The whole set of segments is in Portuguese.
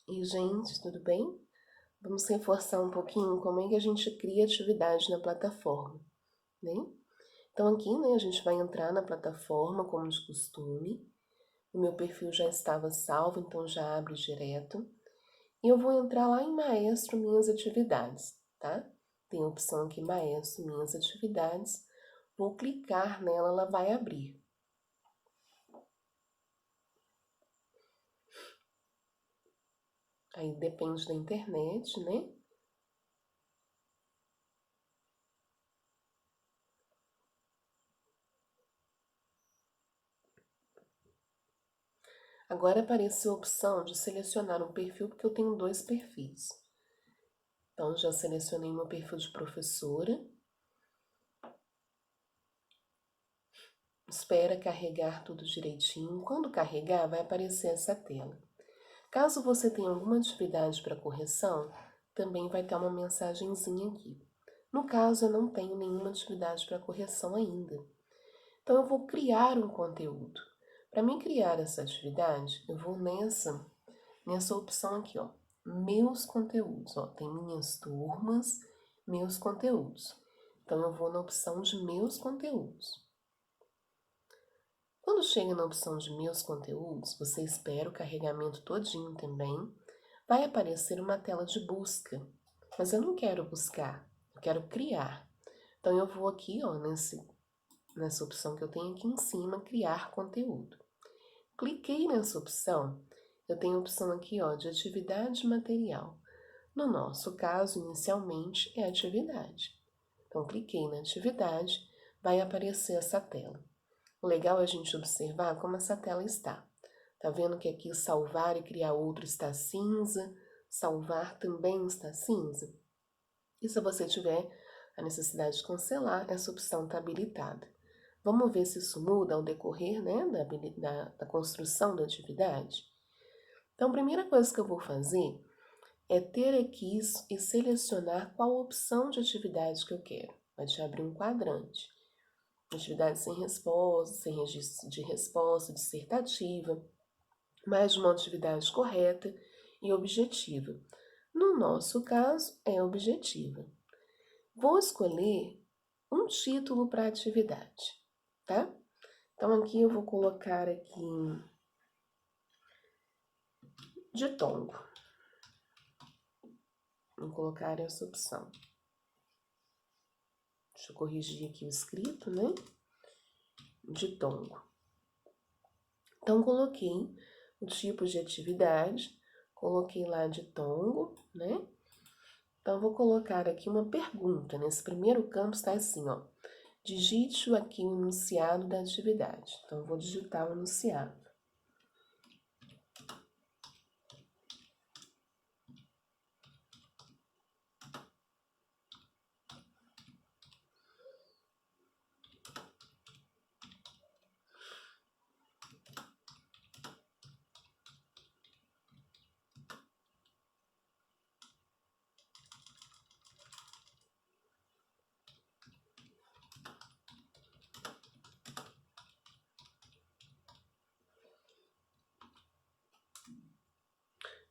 E, gente, tudo bem? Vamos reforçar um pouquinho como é que a gente cria atividade na plataforma, né? Então aqui, né, a gente vai entrar na plataforma como de costume. O meu perfil já estava salvo, então já abre direto. E eu vou entrar lá em Maestro Minhas Atividades, tá? Tem a opção aqui Maestro Minhas Atividades. Vou clicar nela, ela vai abrir. Aí depende da internet, né? Agora apareceu a opção de selecionar um perfil, porque eu tenho dois perfis. Então, já selecionei meu perfil de professora. Espera carregar tudo direitinho. Quando carregar, vai aparecer essa tela. Caso você tenha alguma atividade para correção, também vai ter uma mensagenzinha aqui. No caso, eu não tenho nenhuma atividade para correção ainda. Então, eu vou criar um conteúdo. Para mim criar essa atividade, eu vou nessa opção aqui, ó. Meus conteúdos, ó. Tem minhas turmas, meus conteúdos. Então, eu vou na opção de meus conteúdos. Quando chega na opção de meus conteúdos, você espera o carregamento todinho também. Vai aparecer uma tela de busca. Mas eu não quero buscar, eu quero criar. Então, eu vou aqui, ó, nessa opção que eu tenho aqui em cima, criar conteúdo. Cliquei nessa opção, eu tenho a opção aqui, ó, de atividade material. No nosso caso, inicialmente, é atividade. Então, cliquei na atividade, vai aparecer essa tela. O legal é a gente observar como essa tela está. Tá vendo que aqui salvar e criar outro está cinza, salvar também está cinza? E se você tiver a necessidade de cancelar, essa opção está habilitada. Vamos ver se isso muda ao decorrer, né, da construção da atividade? Então, a primeira coisa que eu vou fazer é ter aqui e selecionar qual opção de atividade que eu quero. Vai te abrir um quadrante. Atividade sem resposta, sem registro de resposta, dissertativa, mais uma atividade correta e objetiva. No nosso caso, é objetiva. Vou escolher um título para a atividade, tá? Então, aqui eu vou colocar aqui ditongo. Vou colocar essa opção. Deixa eu corrigir aqui o escrito, né? Ditongo. Então, coloquei o tipo de atividade, coloquei lá ditongo, né? Então, vou colocar aqui uma pergunta. Nesse primeiro campo está assim, ó. Digite aqui o enunciado da atividade. Então, eu vou digitar o enunciado.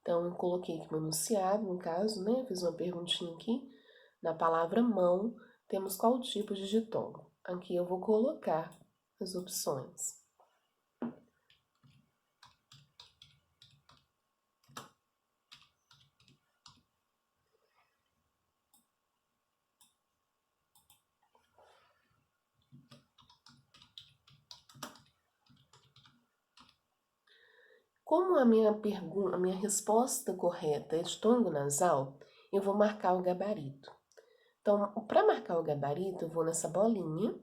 Então, eu coloquei aqui o enunciado, no caso, né? Fiz uma perguntinha aqui. Na palavra mão, temos qual tipo de ditongo? Aqui eu vou colocar as opções. Como a minha resposta correta é ditongo nasal, eu vou marcar o gabarito. Então, para marcar o gabarito, eu vou nessa bolinha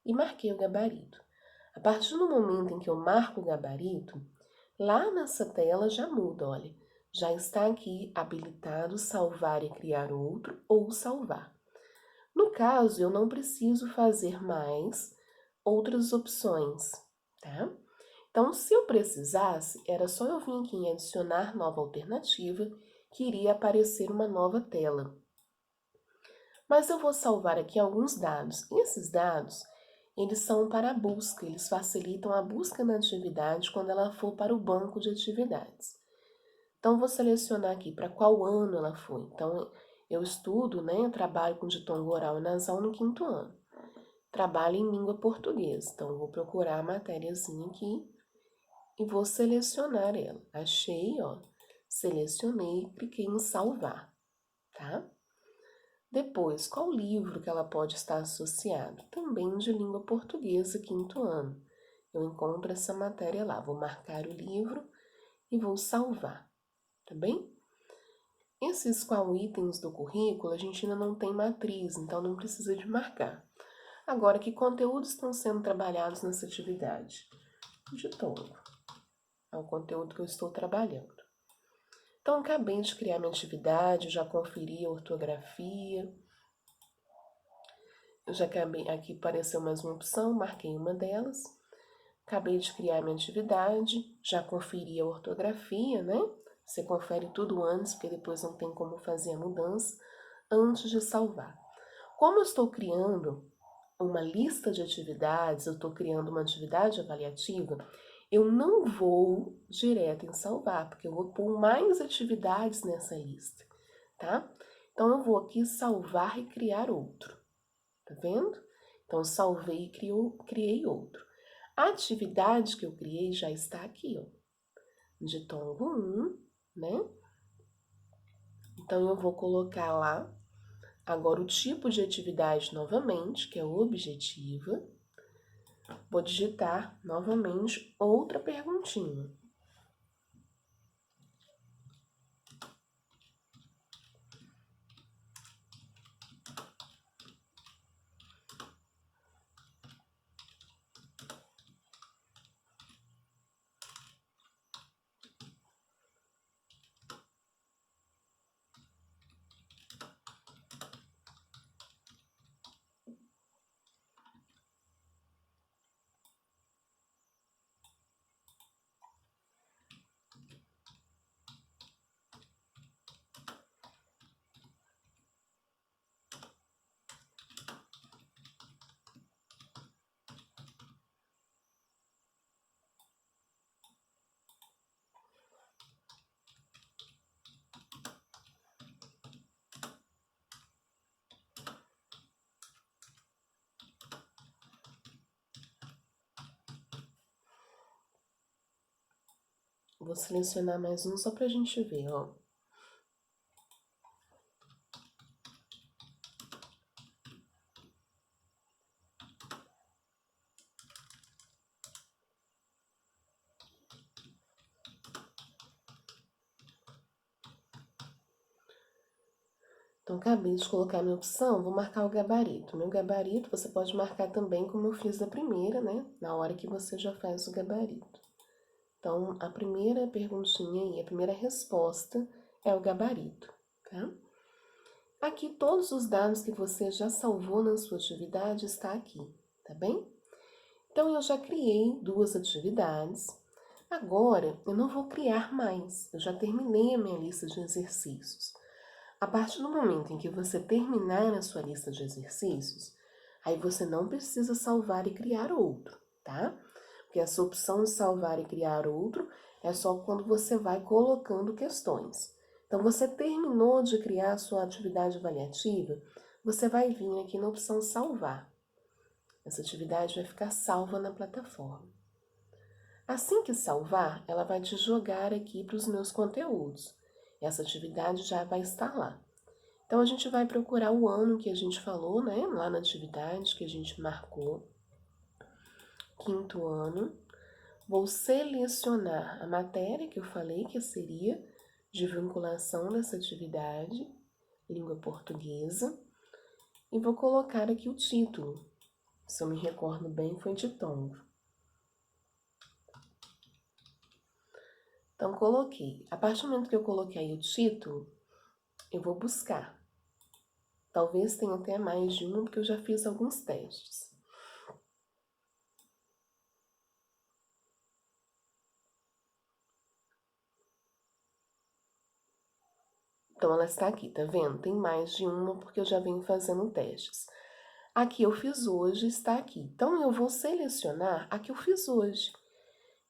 e marquei o gabarito. A partir do momento em que eu marco o gabarito, lá nessa tela já muda, olha. Já está aqui habilitado salvar e criar outro ou salvar. No caso, eu não preciso fazer mais outras opções, tá? Então, se eu precisasse, era só eu vir aqui em adicionar nova alternativa, que iria aparecer uma nova tela. Mas eu vou salvar aqui alguns dados. E esses dados, eles são para a busca, eles facilitam a busca na atividade quando ela for para o banco de atividades. Então, vou selecionar aqui para qual ano ela foi. Então, eu estudo, né, eu trabalho com ditongo oral e nasal no 5º ano. Trabalho em língua portuguesa. Então, eu vou procurar a matériazinha aqui e vou selecionar ela. Achei, ó, selecionei, cliquei em salvar, tá? Depois, qual livro que ela pode estar associado? Também de língua portuguesa, 5º ano. Eu encontro essa matéria lá. Vou marcar o livro e vou salvar, tá bem? Esses qual itens do currículo a gente ainda não tem matriz, então não precisa de marcar. Agora, que conteúdos estão sendo trabalhados nessa atividade? Ditongo. É o conteúdo que eu estou trabalhando. Então, acabei de criar minha atividade, já conferi a ortografia. Eu já acabei, aqui apareceu mais uma opção, marquei uma delas. Acabei de criar minha atividade, já conferi a ortografia, né? Você confere tudo antes, porque depois não tem como fazer a mudança, antes de salvar. Como eu estou criando uma lista de atividades, eu estou criando uma atividade avaliativa, eu não vou direto em salvar, porque eu vou pôr mais atividades nessa lista, tá? Então, eu vou aqui salvar e criar outro, tá vendo? Então, salvei e criei outro. A atividade que eu criei já está aqui, ó, ditongo 1, né? Então, eu vou colocar lá agora o tipo de atividade novamente, que é objetiva. Vou digitar novamente outra perguntinha. Vou selecionar mais um só para a gente ver, ó. Então, acabei de colocar minha opção, vou marcar o gabarito. Meu gabarito você pode marcar também como eu fiz da primeira, né? Na hora que você já faz o gabarito. Então, a primeira perguntinha aí, a primeira resposta é o gabarito, tá? Aqui, todos os dados que você já salvou na sua atividade está aqui, tá bem? Então, eu já criei 2 atividades. Agora, eu não vou criar mais. Eu já terminei a minha lista de exercícios. A partir do momento em que você terminar a sua lista de exercícios, aí você não precisa salvar e criar outro, tá? Porque essa opção de salvar e criar outro é só quando você vai colocando questões. Então, você terminou de criar a sua atividade avaliativa, você vai vir aqui na opção salvar. Essa atividade vai ficar salva na plataforma. Assim que salvar, ela vai te jogar aqui para os meus conteúdos. Essa atividade já vai estar lá. Então, a gente vai procurar o ano que a gente falou, né? Lá na atividade que a gente marcou. 5º ano. Vou selecionar a matéria que eu falei que seria de vinculação dessa atividade, língua portuguesa. E vou colocar aqui o título. Se eu me recordo bem, foi ditongo. Então, coloquei. A partir do momento que eu coloquei aí o título, eu vou buscar. Talvez tenha até mais de um, porque eu já fiz alguns testes. Então, ela está aqui, tá vendo? Tem mais de uma, porque eu já venho fazendo testes. A que eu fiz hoje está aqui. Então, eu vou selecionar a que eu fiz hoje.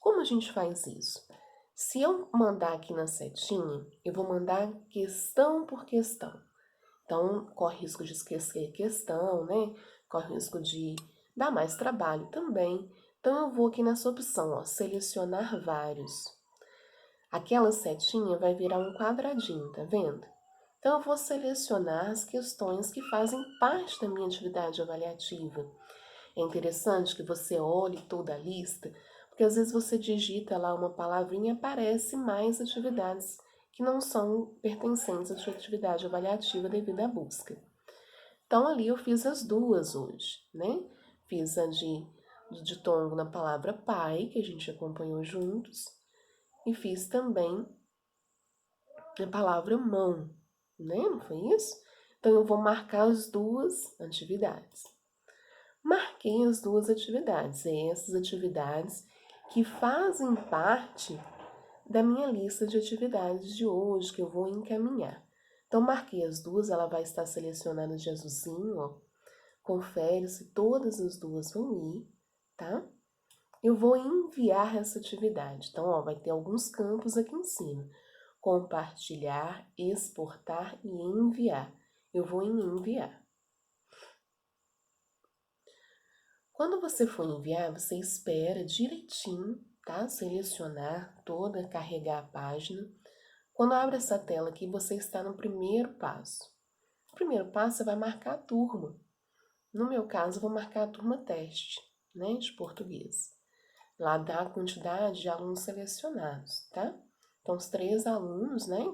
Como a gente faz isso? Se eu mandar aqui na setinha, eu vou mandar questão por questão. Então, corre risco de esquecer questão, né? Corre risco de dar mais trabalho também. Então, eu vou aqui nessa opção, ó, selecionar vários. Aquela setinha vai virar um quadradinho, tá vendo? Então, eu vou selecionar as questões que fazem parte da minha atividade avaliativa. É interessante que você olhe toda a lista, porque às vezes você digita lá uma palavrinha e aparece mais atividades que não são pertencentes à sua atividade avaliativa devido à busca. Então, ali eu fiz as duas hoje, né? Fiz a de ditongo na palavra pai, que a gente acompanhou juntos, e fiz também a palavra mão, né? Não foi isso? Então, eu vou marcar as duas atividades. Marquei as duas atividades, essas atividades que fazem parte da minha lista de atividades de hoje, que eu vou encaminhar. Então, marquei as duas, ela vai estar selecionada de azulzinho, ó. Confere se todas as duas vão ir, tá? Eu vou enviar essa atividade. Então, ó, vai ter alguns campos aqui em cima. Compartilhar, exportar e enviar. Eu vou em enviar. Quando você for enviar, você espera direitinho, tá? Selecionar toda, carregar a página. Quando abre essa tela aqui, você está no primeiro passo. O primeiro passo, você vai marcar a turma. No meu caso, eu vou marcar a turma teste, né, de português. Lá dá a quantidade de alunos selecionados, tá? Então, os 3 alunos, né,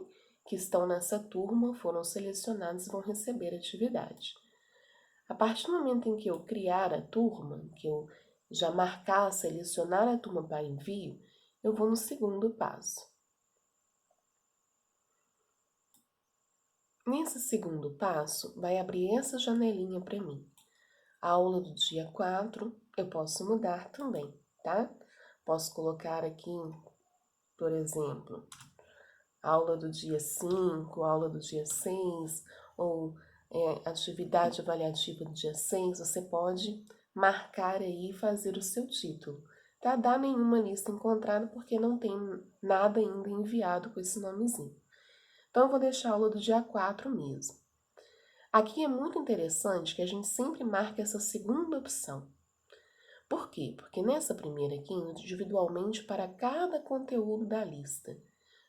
que estão nessa turma foram selecionados e vão receber a atividade. A partir do momento em que eu criar a turma, que eu já marcar, selecionar a turma para envio, eu vou no segundo passo. Nesse segundo passo, vai abrir essa janelinha para mim. A aula do dia 4, eu posso mudar também, tá? Posso colocar aqui, por exemplo, aula do dia 5, aula do dia 6, ou atividade avaliativa do dia 6, você pode marcar aí e fazer o seu título. Tá? Dá nenhuma lista encontrada porque não tem nada ainda enviado com esse nomezinho. Então, eu vou deixar a aula do dia 4 mesmo. Aqui é muito interessante que a gente sempre marque essa segunda opção. Por quê? Porque nessa primeira aqui, individualmente para cada conteúdo da lista.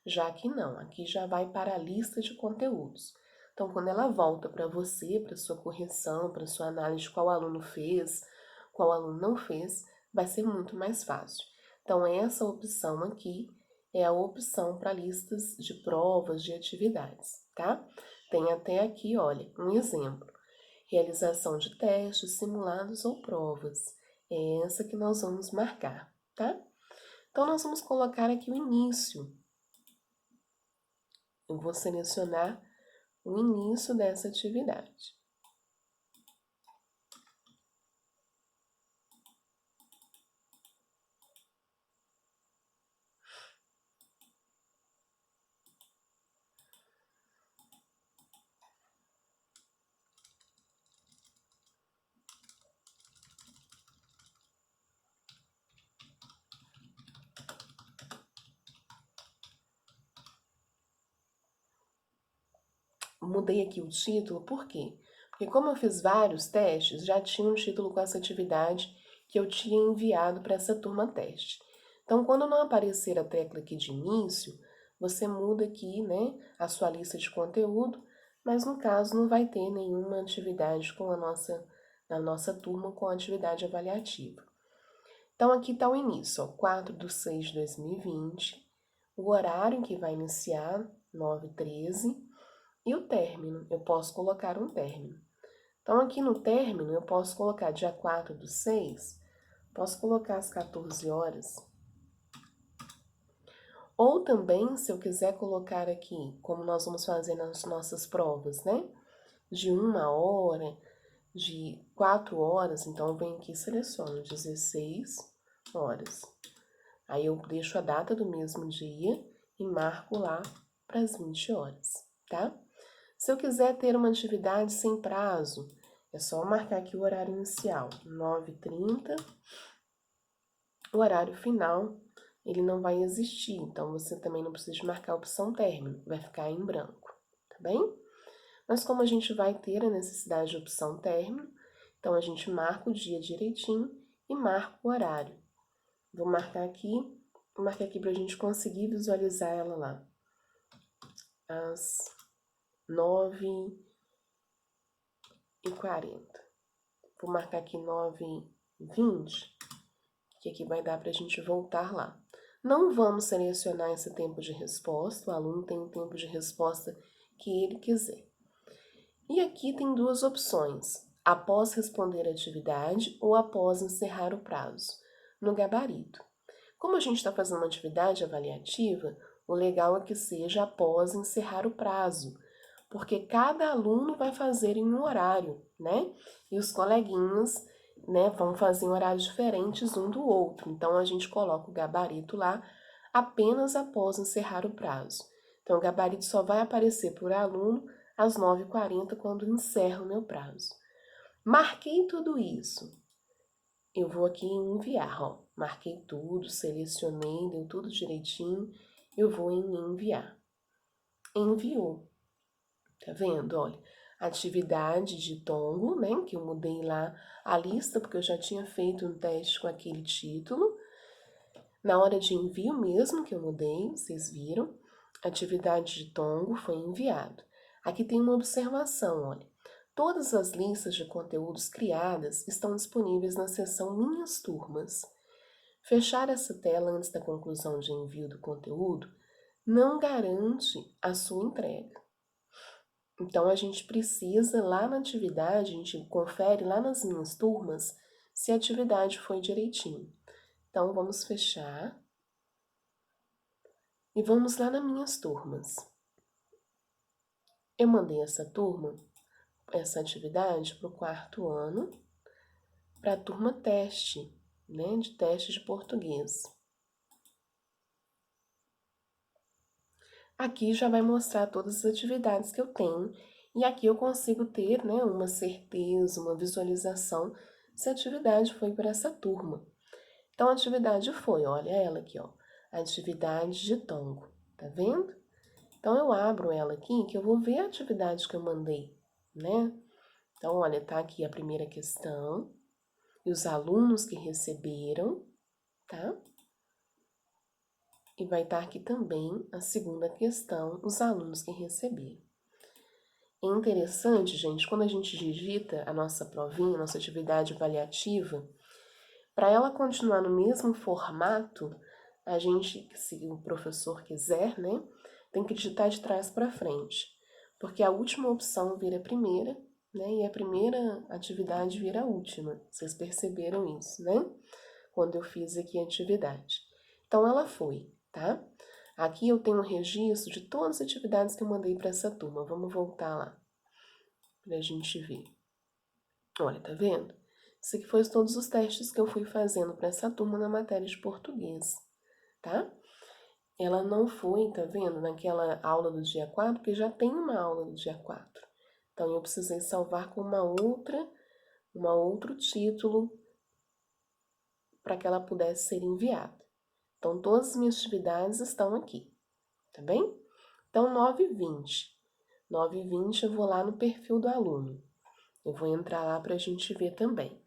Já aqui não, aqui já vai para a lista de conteúdos. Então, quando ela volta para você, para sua correção, para sua análise de qual aluno fez, qual aluno não fez, vai ser muito mais fácil. Então, essa opção aqui é a opção para listas de provas, de atividades, tá? Tem até aqui, olha, um exemplo. Realização de testes, simulados ou provas. É essa que nós vamos marcar, tá? Então, nós vamos colocar aqui o início. Eu vou selecionar o início dessa atividade. Mudei aqui o título, por quê? Porque como eu fiz vários testes, já tinha um título com essa atividade que eu tinha enviado para essa turma teste. Então, quando não aparecer a tecla aqui de início, você muda aqui, né, a sua lista de conteúdo, mas no caso não vai ter nenhuma atividade com na nossa turma com atividade avaliativa. Então, aqui está o início, ó, 4/6/2020, o horário em que vai iniciar, 9h13, e o término, eu posso colocar um término. Então, aqui no término, eu posso colocar dia 4/6, posso colocar às 14 horas. Ou também, se eu quiser colocar aqui, como nós vamos fazer nas nossas provas, né? De 1 hora, de 4 horas, então eu venho aqui e seleciono 16 horas. Aí eu deixo a data do mesmo dia e marco lá para as 20 horas, tá? Se eu quiser ter uma atividade sem prazo, é só marcar aqui o horário inicial, 9h30, o horário final, ele não vai existir, então você também não precisa marcar a opção término, vai ficar em branco, tá bem? Mas como a gente vai ter a necessidade de opção término, então a gente marca o dia direitinho e marca o horário. Vou marcar aqui para a gente conseguir visualizar ela lá. Às 9h40. Vou marcar aqui 9h20, que aqui vai dar para a gente voltar lá. Não vamos selecionar esse tempo de resposta, o aluno tem o tempo de resposta que ele quiser. E aqui tem duas opções, após responder a atividade ou após encerrar o prazo, no gabarito. Como a gente está fazendo uma atividade avaliativa, o legal é que seja após encerrar o prazo, porque cada aluno vai fazer em um horário, né? E os coleguinhas, né, vão fazer em horários diferentes um do outro. Então, a gente coloca o gabarito lá apenas após encerrar o prazo. Então, o gabarito só vai aparecer por aluno às 9h40, quando encerro o meu prazo. Marquei tudo isso. Eu vou aqui em enviar, ó. Marquei tudo, selecionei, deu tudo direitinho. Eu vou em enviar. Enviou. Tá vendo? Olha, atividade de tongo, né? Que eu mudei lá a lista, porque eu já tinha feito um teste com aquele título. Na hora de envio mesmo que eu mudei, vocês viram. Atividade de tongo foi enviado. Aqui tem uma observação, olha. Todas as listas de conteúdos criadas estão disponíveis na seção Minhas Turmas. Fechar essa tela antes da conclusão de envio do conteúdo não garante a sua entrega. Então, a gente precisa, lá na atividade, a gente confere lá nas Minhas Turmas se a atividade foi direitinho. Então, vamos fechar e vamos lá nas Minhas Turmas. Eu mandei essa atividade para o 4º ano, para a turma teste, né, de teste de português. Aqui já vai mostrar todas as atividades que eu tenho, e aqui eu consigo ter, né, uma certeza, uma visualização se a atividade foi para essa turma. Então, a atividade foi, olha ela aqui, ó, atividade de tongo, tá vendo? Então, eu abro ela aqui, que eu vou ver a atividade que eu mandei, né? Então, olha, tá aqui a primeira questão, e os alunos que receberam, tá? E vai estar aqui também a segunda questão, os alunos que receberam. É interessante, gente, quando a gente digita a nossa provinha, a nossa atividade avaliativa, para ela continuar no mesmo formato, a gente, se o professor quiser, né, tem que digitar de trás para frente, porque a última opção vira a primeira, né, e a primeira atividade vira a última. Vocês perceberam isso, né? Quando eu fiz aqui a atividade. Então, ela foi, tá? Aqui eu tenho um registro de todas as atividades que eu mandei para essa turma. Vamos voltar lá, para a gente ver. Olha, tá vendo? Isso aqui foi todos os testes que eu fui fazendo para essa turma na matéria de português, tá? Ela não foi, tá vendo, naquela aula do dia 4, porque já tem uma aula do dia 4. Então, eu precisei salvar com outro título para que ela pudesse ser enviada. Então, todas as minhas atividades estão aqui, tá bem? Então, 9h20. 9h20 eu vou lá no perfil do aluno. Eu vou entrar lá para a gente ver também.